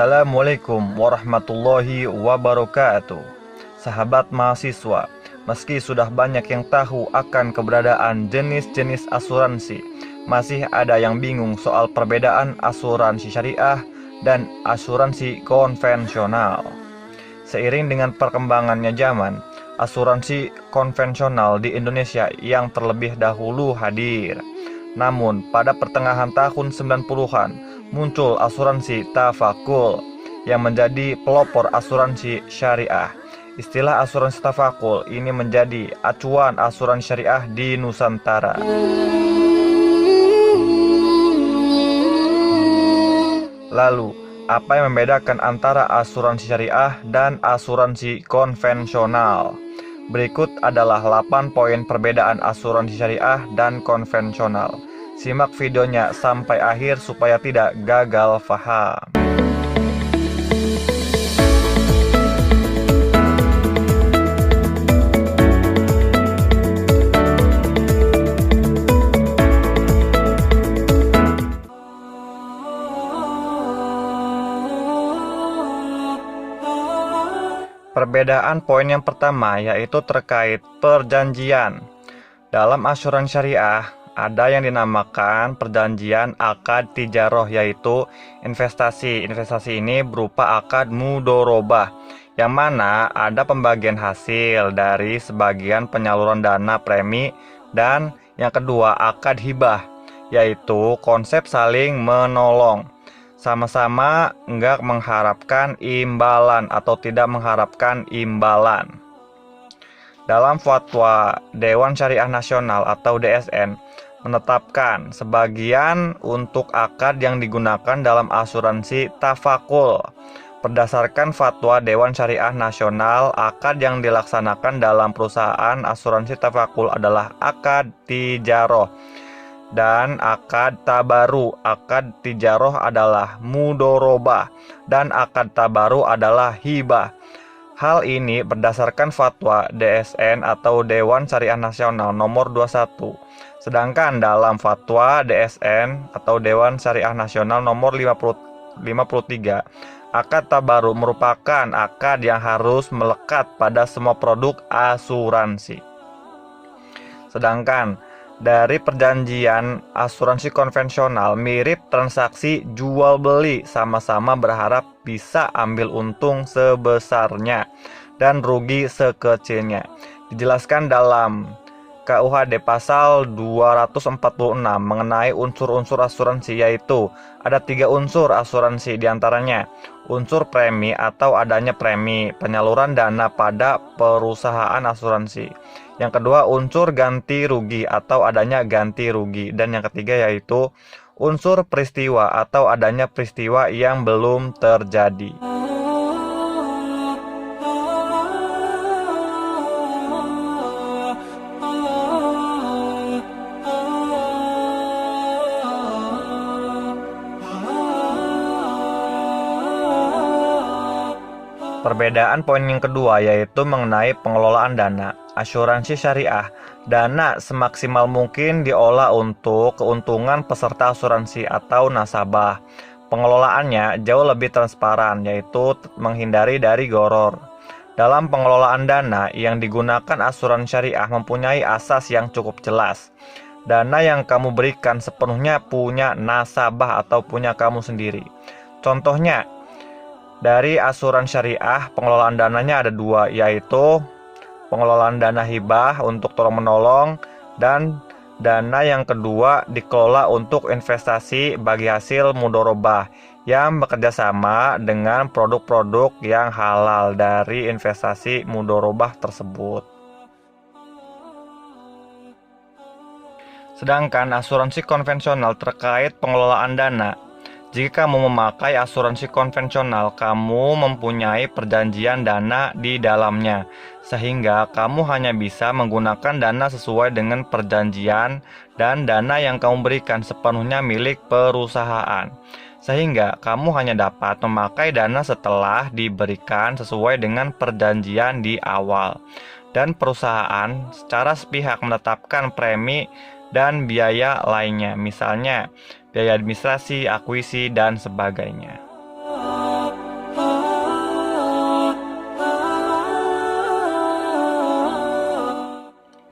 Assalamualaikum warahmatullahi wabarakatuh. Sahabat mahasiswa, meski sudah banyak yang tahu akan keberadaan jenis-jenis asuransi, masih ada yang bingung soal perbedaan asuransi syariah dan asuransi konvensional. Seiring dengan perkembangannya zaman, asuransi konvensional di Indonesia yang terlebih dahulu hadir. Namun, pada pertengahan tahun 90-an, muncul asuransi tafakul yang menjadi pelopor asuransi syariah. Istilah asuransi tafakul ini menjadi acuan asuransi syariah di Nusantara. Lalu, apa yang membedakan antara asuransi syariah dan asuransi konvensional? Berikut adalah 8 poin perbedaan asuransi syariah dan konvensional. Simak videonya sampai akhir supaya tidak gagal paham. Perbedaan poin yang pertama yaitu terkait perjanjian. Dalam asuransi syariah, ada yang dinamakan perjanjian akad tijaroh, yaitu investasi. Investasi ini berupa akad mudorobah, yang mana ada pembagian hasil dari sebagian penyaluran dana premi. Dan yang kedua, akad hibah, yaitu konsep saling menolong. Sama-sama enggak mengharapkan imbalan atau tidak mengharapkan imbalan. Dalam fatwa Dewan Syariah Nasional atau DSN menetapkan sebagian untuk akad yang digunakan dalam asuransi tafakul. Berdasarkan fatwa Dewan Syariah Nasional, akad yang dilaksanakan dalam perusahaan asuransi tafakul adalah akad tijaroh dan akad tabaru. Akad tijaroh adalah mudorobah dan akad tabaru adalah hibah. Hal ini berdasarkan fatwa DSN atau Dewan Syariah Nasional nomor 21. Sedangkan dalam fatwa DSN atau Dewan Syariah Nasional nomor 53, akad tabaru merupakan akad yang harus melekat pada semua produk asuransi. Sedangkan dari perjanjian asuransi konvensional mirip transaksi jual beli, sama-sama berharap bisa ambil untung sebesarnya dan rugi sekecilnya. Dijelaskan dalam KUHD pasal 246 mengenai unsur-unsur asuransi, yaitu ada 3 unsur asuransi, diantaranya unsur premi atau adanya premi penyaluran dana pada perusahaan asuransi. Yang kedua, unsur ganti rugi atau adanya ganti rugi. Dan yang ketiga yaitu unsur peristiwa atau adanya peristiwa yang belum terjadi. Perbedaan poin yang kedua yaitu mengenai pengelolaan dana. Asuransi syariah, dana semaksimal mungkin diolah untuk keuntungan peserta asuransi atau nasabah. Pengelolaannya jauh lebih transparan, yaitu menghindari dari gharar. Dalam pengelolaan dana yang digunakan asuransi syariah mempunyai asas yang cukup jelas. Dana yang kamu berikan sepenuhnya punya nasabah atau punya kamu sendiri. Contohnya, dari asuransi syariah, pengelolaan dananya ada 2, yaitu pengelolaan dana hibah untuk tolong-menolong, dan dana yang kedua dikelola untuk investasi bagi hasil mudorobah yang bekerja sama dengan produk-produk yang halal dari investasi mudorobah tersebut. Sedangkan asuransi konvensional terkait pengelolaan dana. Jika kamu memakai asuransi konvensional, kamu mempunyai perjanjian dana di dalamnya, sehingga kamu hanya bisa menggunakan dana sesuai dengan perjanjian, dan dana yang kamu berikan sepenuhnya milik perusahaan. Sehingga kamu hanya dapat memakai dana setelah diberikan sesuai dengan perjanjian di awal. Dan perusahaan secara sepihak menetapkan premi dan biaya lainnya, misalnya biaya administrasi, akuisisi, dan sebagainya.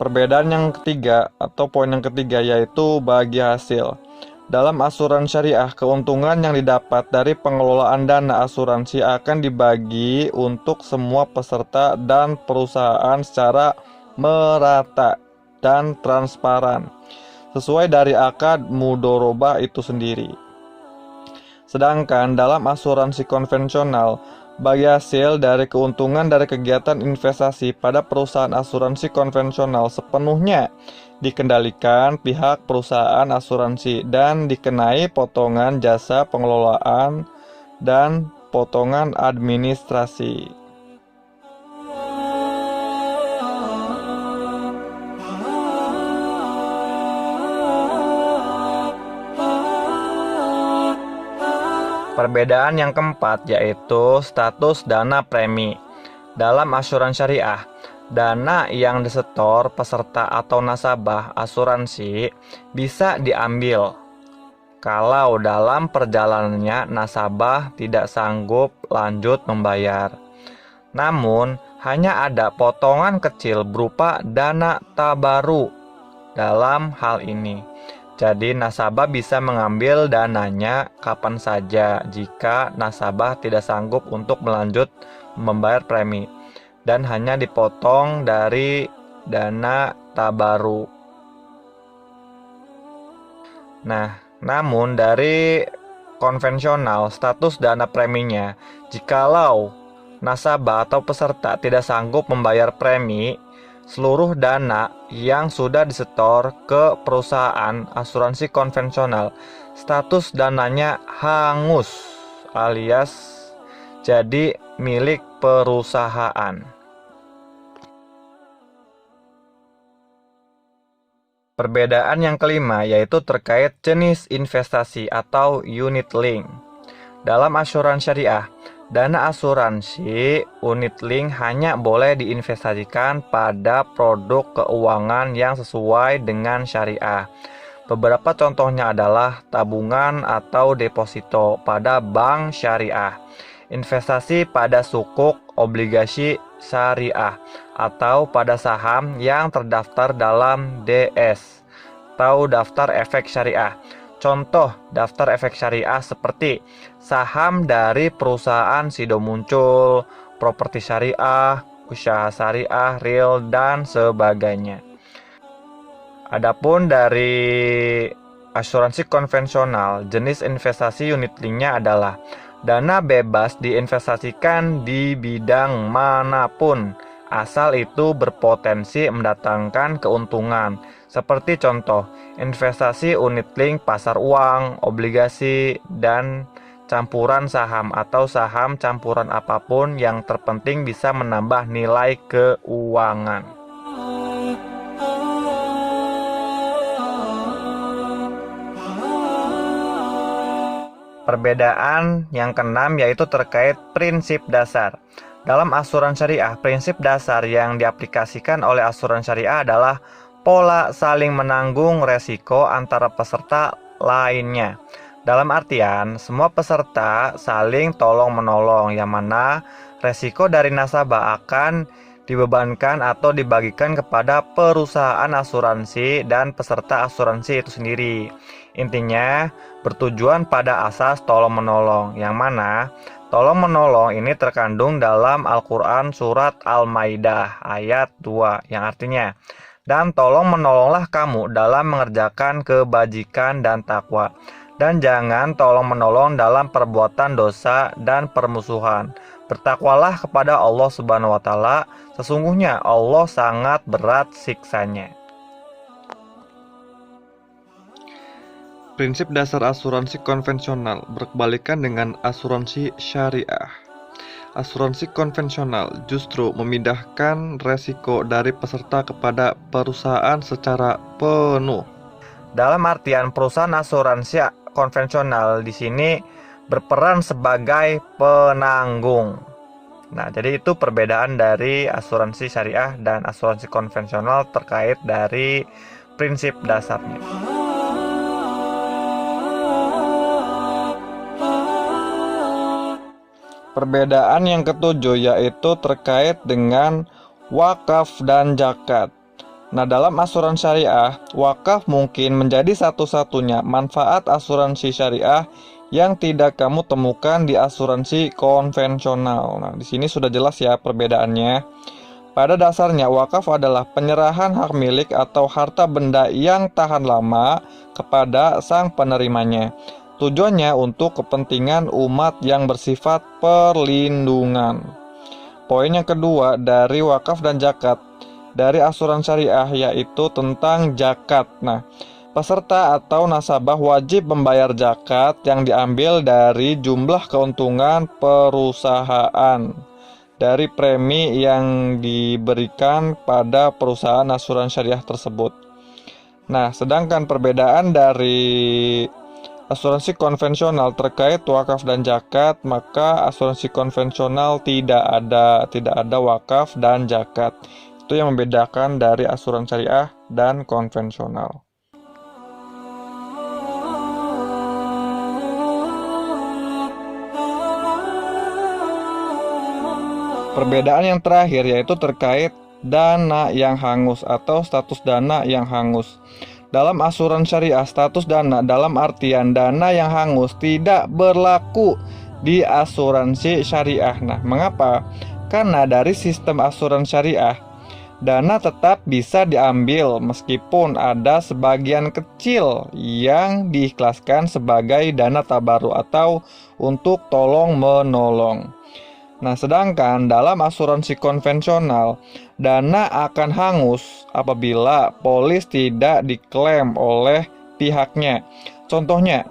Perbedaan yang ketiga atau poin yang ketiga yaitu bagi hasil. Dalam asuransi syariah, keuntungan yang didapat dari pengelolaan dana asuransi akan dibagi untuk semua peserta dan perusahaan secara merata dan transparan, sesuai dari akad mudorobah itu sendiri. Sedangkan dalam asuransi konvensional, bagi hasil dari keuntungan dari kegiatan investasi pada perusahaan asuransi konvensional sepenuhnya dikendalikan pihak perusahaan asuransi dan dikenai potongan jasa pengelolaan dan potongan administrasi. Perbedaan yang keempat yaitu status dana premi. Dalam asuransi syariah, dana yang disetor peserta atau nasabah asuransi bisa diambil kalau dalam perjalanannya nasabah tidak sanggup lanjut membayar. Namun, hanya ada potongan kecil berupa dana tabaru dalam hal ini. Jadi nasabah bisa mengambil dananya kapan saja jika nasabah tidak sanggup untuk melanjut membayar premi dan hanya dipotong dari dana tabaru. Nah, namun dari konvensional status dana preminya, jikalau nasabah atau peserta tidak sanggup membayar premi, seluruh dana yang sudah disetor ke perusahaan asuransi konvensional, status dananya hangus alias jadi milik perusahaan. Perbedaan yang kelima yaitu terkait jenis investasi atau unit link. Dalam asuransi syariah, dana asuransi unit link hanya boleh diinvestasikan pada produk keuangan yang sesuai dengan syariah. Beberapa contohnya adalah tabungan atau deposito pada bank syariah, investasi pada sukuk obligasi syariah, atau pada saham yang terdaftar dalam DS atau daftar efek syariah. Contoh daftar efek syariah seperti saham dari perusahaan Sido Muncul, properti syariah, usaha syariah, real, dan sebagainya. Adapun dari asuransi konvensional, jenis investasi unit linknya adalah dana bebas diinvestasikan di bidang manapun, asal itu berpotensi mendatangkan keuntungan. Seperti contoh, investasi unit link pasar uang, obligasi, dan campuran saham atau saham campuran apapun yang terpenting bisa menambah nilai keuangan. Perbedaan yang keenam yaitu terkait prinsip dasar. Dalam asuransi syariah, prinsip dasar yang diaplikasikan oleh asuransi syariah adalah pola saling menanggung resiko antara peserta lainnya. Dalam artian, semua peserta saling tolong-menolong, yang mana resiko dari nasabah akan dibebankan atau dibagikan kepada perusahaan asuransi dan peserta asuransi itu sendiri. Intinya, bertujuan pada asas tolong-menolong, yang mana tolong-menolong ini terkandung dalam Al-Quran Surat Al-Maidah ayat 2, yang artinya, dan tolong-menolonglah kamu dalam mengerjakan kebajikan dan takwa, dan jangan tolong-menolong dalam perbuatan dosa dan permusuhan. Bertakwalah kepada Allah Subhanahu wa Ta'ala, sesungguhnya Allah sangat berat siksanya. Prinsip dasar asuransi konvensional berkebalikan dengan asuransi syariah. Asuransi konvensional justru memindahkan resiko dari peserta kepada perusahaan secara penuh. Dalam artian, perusahaan asuransi konvensional di sini berperan sebagai penanggung. Nah, jadi itu perbedaan dari asuransi syariah dan asuransi konvensional terkait dari prinsip dasarnya. Perbedaan yang ketujuh yaitu terkait dengan wakaf dan zakat. Nah, dalam asuransi syariah, wakaf mungkin menjadi satu-satunya manfaat asuransi syariah yang tidak kamu temukan di asuransi konvensional. Nah, di sini sudah jelas ya perbedaannya. Pada dasarnya, wakaf adalah penyerahan hak milik atau harta benda yang tahan lama kepada sang penerimanya. Tujuannya untuk kepentingan umat yang bersifat perlindungan. Poin yang kedua dari wakaf dan zakat dari asuransi syariah yaitu tentang zakat. Nah, peserta atau nasabah wajib membayar zakat yang diambil dari jumlah keuntungan perusahaan dari premi yang diberikan pada perusahaan asuransi syariah tersebut. Nah, sedangkan perbedaan dari asuransi konvensional terkait wakaf dan zakat, maka asuransi konvensional tidak ada wakaf dan zakat. Itu yang membedakan dari asuransi syariah dan konvensional. Perbedaan yang terakhir yaitu terkait dana yang hangus atau status dana yang hangus. Dalam asuransi syariah, status dana dalam artian dana yang hangus tidak berlaku di asuransi syariah. Nah, mengapa? Karena dari sistem asuransi syariah, dana tetap bisa diambil meskipun ada sebagian kecil yang diikhlaskan sebagai dana tabaruk atau untuk tolong-menolong. Nah, sedangkan dalam asuransi konvensional, dana akan hangus apabila polis tidak diklaim oleh pihaknya. Contohnya,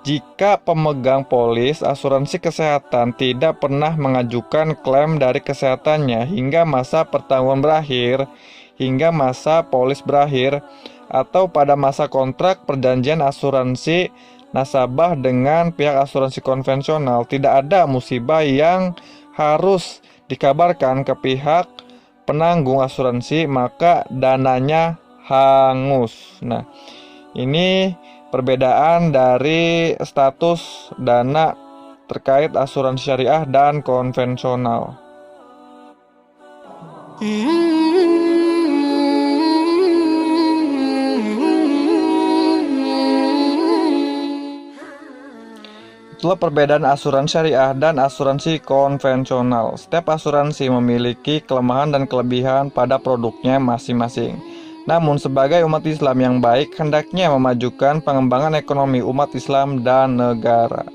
jika pemegang polis asuransi kesehatan tidak pernah mengajukan klaim dari kesehatannya hingga masa pertanggungan berakhir, hingga masa polis berakhir, atau pada masa kontrak perjanjian asuransi nasabah dengan pihak asuransi konvensional, tidak ada musibah yang harus dikabarkan ke pihak penanggung asuransi, maka dananya hangus. Nah, ini perbedaan dari status dana terkait asuransi syariah dan konvensional. Itulah perbedaan asuransi syariah dan asuransi konvensional. Setiap asuransi memiliki kelemahan dan kelebihan pada produknya masing-masing. Namun sebagai umat Islam yang baik, hendaknya memajukan pengembangan ekonomi umat Islam dan negara.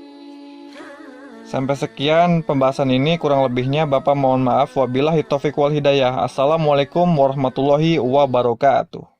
Sampai sekian pembahasan ini, kurang lebihnya Bapak mohon maaf. Wabillahi taufiq wal hidayah. Assalamualaikum warahmatullahi wabarakatuh.